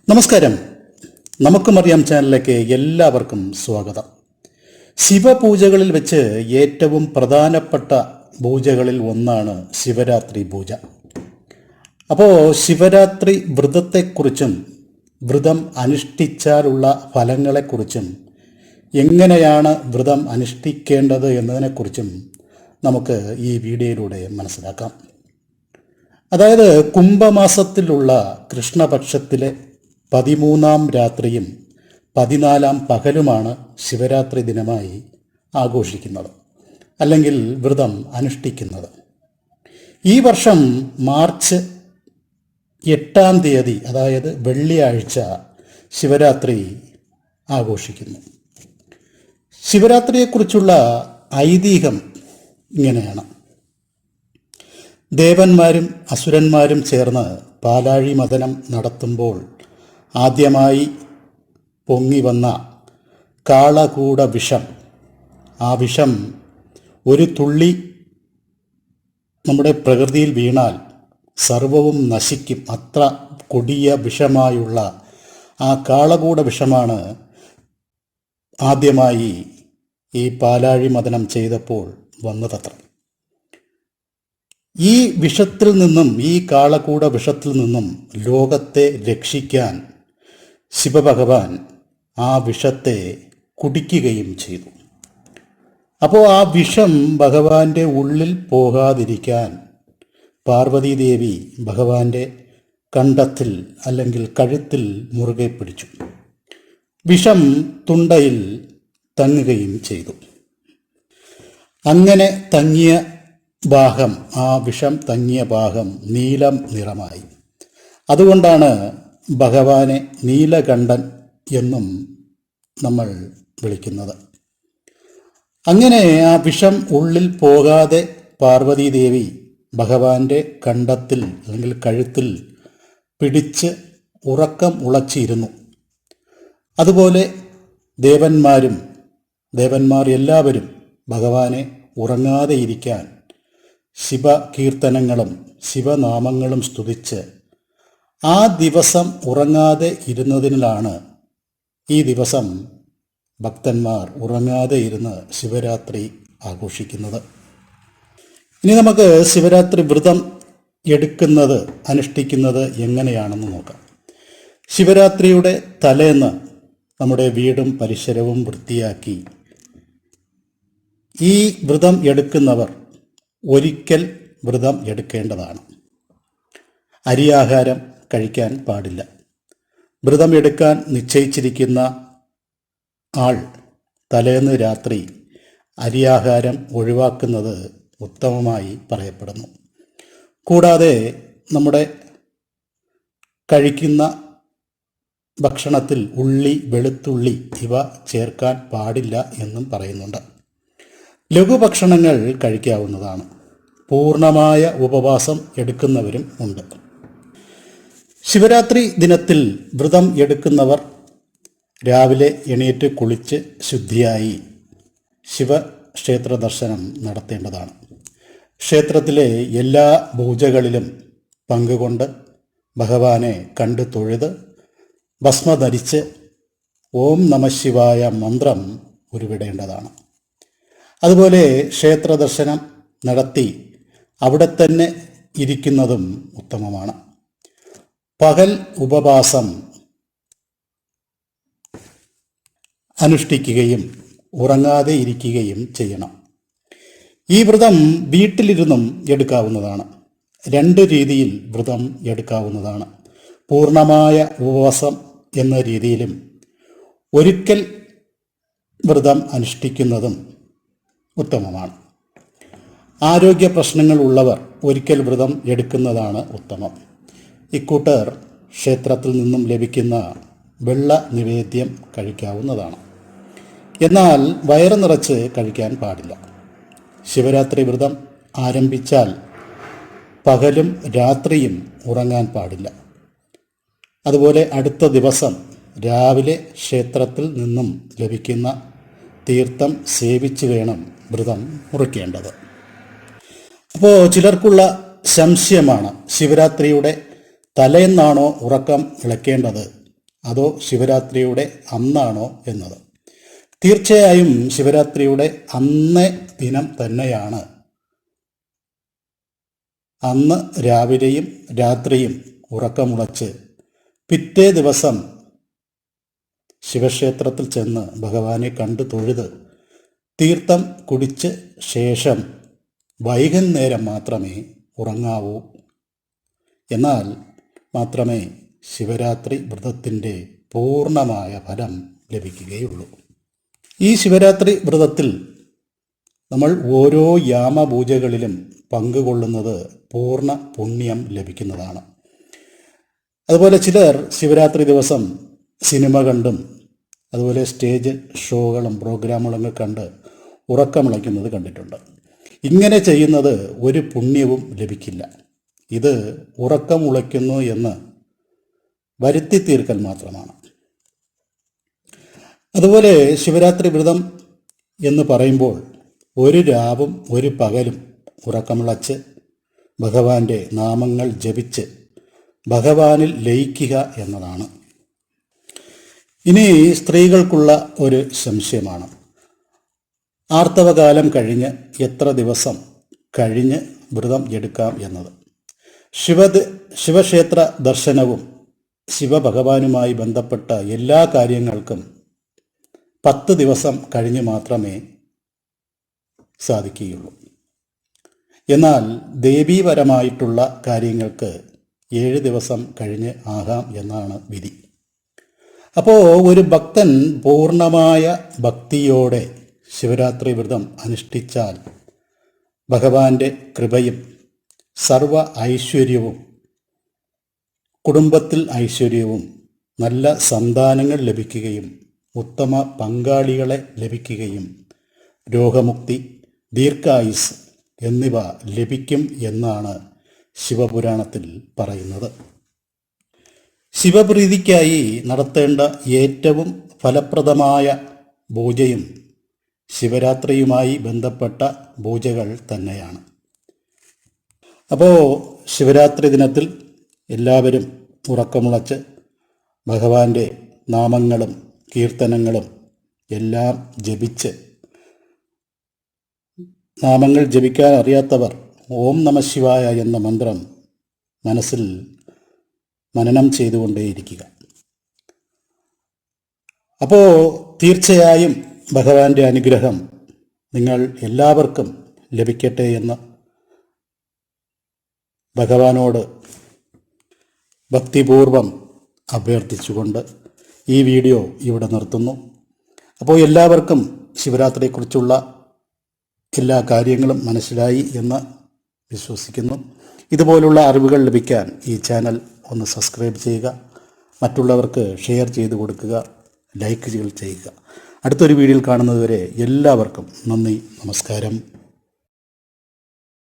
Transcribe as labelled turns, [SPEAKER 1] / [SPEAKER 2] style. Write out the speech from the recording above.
[SPEAKER 1] നമസ്കാരം. നമുക്കുമറിയാം ചാനലിലേക്ക് എല്ലാവർക്കും സ്വാഗതം. ശിവപൂജകളിൽ വെച്ച് ഏറ്റവും പ്രധാനപ്പെട്ട പൂജകളിൽ ഒന്നാണ് ശിവരാത്രി പൂജ. അപ്പോൾ ശിവരാത്രി വ്രതത്തെക്കുറിച്ചും വ്രതം അനുഷ്ഠിച്ചാലുള്ള ഫലങ്ങളെക്കുറിച്ചും എങ്ങനെയാണ് വ്രതം അനുഷ്ഠിക്കേണ്ടത് എന്നതിനെക്കുറിച്ചും നമുക്ക് ഈ വീഡിയോയിലൂടെ മനസ്സിലാക്കാം. അതായത് കുംഭമാസത്തിലുള്ള കൃഷ്ണപക്ഷത്തിലെ 13-ാം രാത്രിയും 14-ാം പകലുമാണ് ശിവരാത്രി ദിനമായി ആഘോഷിക്കുന്നത്, അല്ലെങ്കിൽ വ്രതം അനുഷ്ഠിക്കുന്നത്. ഈ വർഷം മാർച്ച് 8-ാം തീയതി, അതായത് വെള്ളിയാഴ്ച, ശിവരാത്രി ആഘോഷിക്കുന്നു. ശിവരാത്രിയെക്കുറിച്ചുള്ള ഐതിഹ്യം ഇങ്ങനെയാണ്. ദേവന്മാരും അസുരന്മാരും ചേർന്ന് പാലാഴി മഥനം നടത്തുമ്പോൾ ആദ്യമായി പൊങ്ങി വന്ന കാളകൂട വിഷം, ആ വിഷം ഒരു തുള്ളി നമ്മുടെ പ്രകൃതിയിൽ വീണാൽ സർവവും നശിക്കും. അത്ര കൊടിയ വിഷമായുള്ള ആ കാളകൂട വിഷമാണ് ആദ്യമായി ഈ പാലാഴി മഥനം ചെയ്തപ്പോൾ വന്നതത്ര. ഈ വിഷത്തിൽ നിന്നും, ഈ കാളകൂട വിഷത്തിൽ നിന്നും ലോകത്തെ രക്ഷിക്കാൻ ശിവഭഗവാൻ ആ വിഷത്തെ കുടിക്കുകയും ചെയ്തു. അപ്പോൾ ആ വിഷം ഭഗവാന്റെ ഉള്ളിൽ പോകാതിരിക്കാൻ പാർവതീദേവി ഭഗവാന്റെ കണ്ടത്തിൽ അല്ലെങ്കിൽ കഴുത്തിൽ മുറുകെ പിടിച്ചു. വിഷം തുണ്ടയിൽ തങ്ങുകയും ചെയ്തു. അങ്ങനെ തങ്ങിയ ഭാഗം, ആ വിഷം തങ്ങിയ ഭാഗം നീലം നിറമായി. അതുകൊണ്ടാണ് ഭഗവാനെ നീലകണ്ഠൻ എന്നും നമ്മൾ വിളിക്കുന്നത്. അങ്ങനെ ആ വിഷം ഉള്ളിൽ പോകാതെ പാർവതീദേവി ഭഗവാന്റെ കണ്ടത്തിൽ അല്ലെങ്കിൽ കഴുത്തിൽ പിടിച്ച് ഉറക്കം ഉളച്ചിരുന്നു. അതുപോലെ ദേവന്മാർ എല്ലാവരും ഭഗവാനെ ഉറങ്ങാതെ ഇരിക്കാൻ ശിവകീർത്തനങ്ങളും ശിവനാമങ്ങളും സ്തുതിച്ച് ആ ദിവസം ഉറങ്ങാതെ ഇരുന്നതിനാലാണ് ഈ ദിവസം ഭക്തന്മാർ ഉറങ്ങാതെ ഇരുന്ന് ശിവരാത്രി ആഘോഷിക്കുന്നത്. ഇനി നമുക്ക് ശിവരാത്രി വ്രതം എടുക്കുന്നത്, അനുഷ്ഠിക്കുന്നത് എങ്ങനെയാണെന്ന് നോക്കാം. ശിവരാത്രിയുടെ തലേന്ന് നമ്മുടെ വീടും പരിസരവും വൃത്തിയാക്കി ഈ വ്രതം എടുക്കുന്നവർ ഒരിക്കൽ വ്രതം എടുക്കേണ്ടതാണ്. അരിയാഹാരം കഴിക്കാൻ പാടില്ല. വ്രതം എടുക്കാൻ നിശ്ചയിച്ചിരിക്കുന്ന ആൾ തലേന്ന് രാത്രി അരിയാഹാരം ഒഴിവാക്കുന്നത് ഉത്തമമായി പറയപ്പെടുന്നു. കൂടാതെ നമ്മുടെ കഴിക്കുന്ന ഭക്ഷണത്തിൽ ഉള്ളി, വെളുത്തുള്ളി ഇവ ചേർക്കാൻ പാടില്ല എന്നും പറയുന്നുണ്ട്. ലഘുഭക്ഷണങ്ങൾ കഴിക്കാവുന്നതാണ്. പൂർണ്ണമായ ഉപവാസം എടുക്കുന്നവരും ഉണ്ട്. ശിവരാത്രി ദിനത്തിൽ വ്രതം എടുക്കുന്നവർ രാവിലെ എണീറ്റ് കുളിച്ച് ശുദ്ധിയായി ശിവക്ഷേത്ര ദർശനം നടത്തേണ്ടതാണ്. ക്ഷേത്രത്തിലെ എല്ലാ പൂജകളിലും പങ്കുകൊണ്ട് ഭഗവാനെ കണ്ടു തൊഴുത് ഭസ്മ ധരിച്ച് ഓം നമഃശിവായ മന്ത്രം ഉരുവിടേണ്ടതാണ്. അതുപോലെ ക്ഷേത്ര ദർശനം നടത്തി അവിടെ തന്നെ ഇരിക്കുന്നതും ഉത്തമമാണ്. പകൽ ഉപവാസം അനുഷ്ഠിക്കുകയും ഉറങ്ങാതെ ഇരിക്കുകയും ചെയ്യണം. ഈ വ്രതം വീട്ടിലിരുന്നും എടുക്കാവുന്നതാണ്. 2 രീതിയിൽ വ്രതം എടുക്കാവുന്നതാണ്. പൂർണ്ണമായ ഉപവാസം എന്ന രീതിയിലും ഒരിക്കൽ വ്രതം അനുഷ്ഠിക്കുന്നതും ഉത്തമമാണ്. ആരോഗ്യ പ്രശ്നങ്ങൾ ഉള്ളവർ ഒരിക്കൽ വ്രതം എടുക്കുന്നതാണ് ഉത്തമം. ഇക്കൂട്ടർ ക്ഷേത്രത്തിൽ നിന്നും ലഭിക്കുന്ന വെള്ള നിവേദ്യം കഴിക്കാവുന്നതാണ്. എന്നാൽ വയറ് നിറച്ച് കഴിക്കാൻ പാടില്ല. ശിവരാത്രി വ്രതം ആരംഭിച്ചാൽ പകലും രാത്രിയും ഉറങ്ങാൻ പാടില്ല. അതുപോലെ അടുത്ത ദിവസം രാവിലെ ക്ഷേത്രത്തിൽ നിന്നും ലഭിക്കുന്ന തീർത്ഥം സേവിച്ച് വേണം വ്രതം മുറിക്കേണ്ടത്. അപ്പോൾ ചിലർക്കുള്ള സംശയമാണ്, ശിവരാത്രിയുടെ തലേന്നാണോ ഉറക്കം ഇളക്കേണ്ടത് അതോ ശിവരാത്രിയുടെ അന്നാണോ എന്നത്. തീർച്ചയായും ശിവരാത്രിയുടെ അന്നേ ദിനം തന്നെയാണ് അന്ന് രാവിലെയും രാത്രിയും ഉറക്കമുളച്ച് പിറ്റേ ദിവസം ശിവക്ഷേത്രത്തിൽ ചെന്ന് ഭഗവാനെ കണ്ടു തൊഴുത് തീർത്ഥം കുടിച്ച് ശേഷം വൈകുന്നേരം മാത്രമേ ഉറങ്ങാവൂ. എന്നാൽ മാത്രമേ ശിവരാത്രി വ്രതത്തിൻ്റെ പൂർണ്ണമായ ഫലം ലഭിക്കുകയുള്ളൂ. ഈ ശിവരാത്രി വ്രതത്തിൽ നമ്മൾ ഓരോ യാമപൂജകളിലും പങ്കുകൊള്ളുന്നത് പൂർണ്ണ പുണ്യം ലഭിക്കുന്നതാണ്. അതുപോലെ ചിലർ ശിവരാത്രി ദിവസം സിനിമ കണ്ടും അതുപോലെ സ്റ്റേജ് ഷോകളും പ്രോഗ്രാമുകളും കണ്ട് ഉറക്കമിളയ്ക്കുന്നത് കണ്ടിട്ടുണ്ട്. ഇങ്ങനെ ചെയ്യുന്നത് ഒരു പുണ്യവും ലഭിക്കില്ല. ഇത് ഉറക്കമുളയ്ക്കുന്നു എന്ന് വരുത്തി തീർക്കൽ മാത്രമാണ്. അതുപോലെ ശിവരാത്രി വ്രതം എന്ന് പറയുമ്പോൾ ഒരു രാവും ഒരു പകലും ഉറക്കമിളച്ച് ഭഗവാന്റെ നാമങ്ങൾ ജപിച്ച് ഭഗവാനിൽ ലയിക്കുക എന്നതാണ്. ഇനി സ്ത്രീകൾക്കുള്ള ഒരു സംശയമാണ്, ആർത്തവകാലം കഴിഞ്ഞ് എത്ര ദിവസം കഴിഞ്ഞ് വ്രതം എടുക്കാം എന്നത്. ശിവക്ഷേത്ര ദർശനവും ശിവഭഗവാനുമായി ബന്ധപ്പെട്ട എല്ലാ കാര്യങ്ങൾക്കും 10 ദിവസം കഴിഞ്ഞ് മാത്രമേ സാധിക്കുകയുള്ളൂ. എന്നാൽ ദേവീപരമായിട്ടുള്ള കാര്യങ്ങൾക്ക് 7 ദിവസം കഴിഞ്ഞ് ആകാം എന്നാണ് വിധി. അപ്പോൾ ഒരു ഭക്തൻ പൂർണ്ണമായ ഭക്തിയോടെ ശിവരാത്രി വ്രതം അനുഷ്ഠിച്ചാൽ ഭഗവാന്റെ കൃപയും സർവ ഐശ്വര്യവും, കുടുംബത്തിൽ ഐശ്വര്യവും, നല്ല സന്താനങ്ങൾ ലഭിക്കുകയും ഉത്തമ പങ്കാളികളെ ലഭിക്കുകയും രോഗമുക്തി, ദീർഘായുസ് എന്നിവ ലഭിക്കും എന്നാണ് ശിവപുരാണത്തിൽ പറയുന്നത്. ശിവപ്രീതിക്കായി നടത്തേണ്ട ഏറ്റവും ഫലപ്രദമായ പൂജയും ശിവരാത്രിയുമായി ബന്ധപ്പെട്ട പൂജകൾ തന്നെയാണ്. അപ്പോൾ ശിവരാത്രി ദിനത്തിൽ എല്ലാവരും ഉറക്കമുളച്ച് ഭഗവാന്റെ നാമങ്ങളും കീർത്തനങ്ങളും എല്ലാം ജപിച്ച്, നാമങ്ങൾ ജപിക്കാൻ അറിയാത്തവർ ഓം നമഃശിവായ എന്ന മന്ത്രം മനസ്സിൽ മനനം ചെയ്തുകൊണ്ടേയിരിക്കുക. അപ്പോൾ തീർച്ചയായും ഭഗവാന്റെ അനുഗ്രഹം നിങ്ങൾ എല്ലാവർക്കും ലഭിക്കട്ടെ എന്ന് ഭഗവാനോട് ഭക്തിപൂർവം അഭ്യർത്ഥിച്ചുകൊണ്ട് ഈ വീഡിയോ ഇവിടെ നിർത്തുന്നു. അപ്പോൾ എല്ലാവർക്കും ശിവരാത്രിയെക്കുറിച്ചുള്ള എല്ലാ കാര്യങ്ങളും മനസ്സിലായി എന്ന് വിശ്വസിക്കുന്നു. ഇതുപോലുള്ള അറിവുകൾ ലഭിക്കാൻ ഈ ചാനൽ ഒന്ന് സബ്സ്ക്രൈബ് ചെയ്യുക, മറ്റുള്ളവർക്ക് ഷെയർ ചെയ്ത് കൊടുക്കുക, ലൈക്ക് ചെയ്യുക. അടുത്തൊരു വീഡിയോയിൽ കാണുന്നതുവരെ എല്ലാവർക്കും നന്ദി, നമസ്കാരം.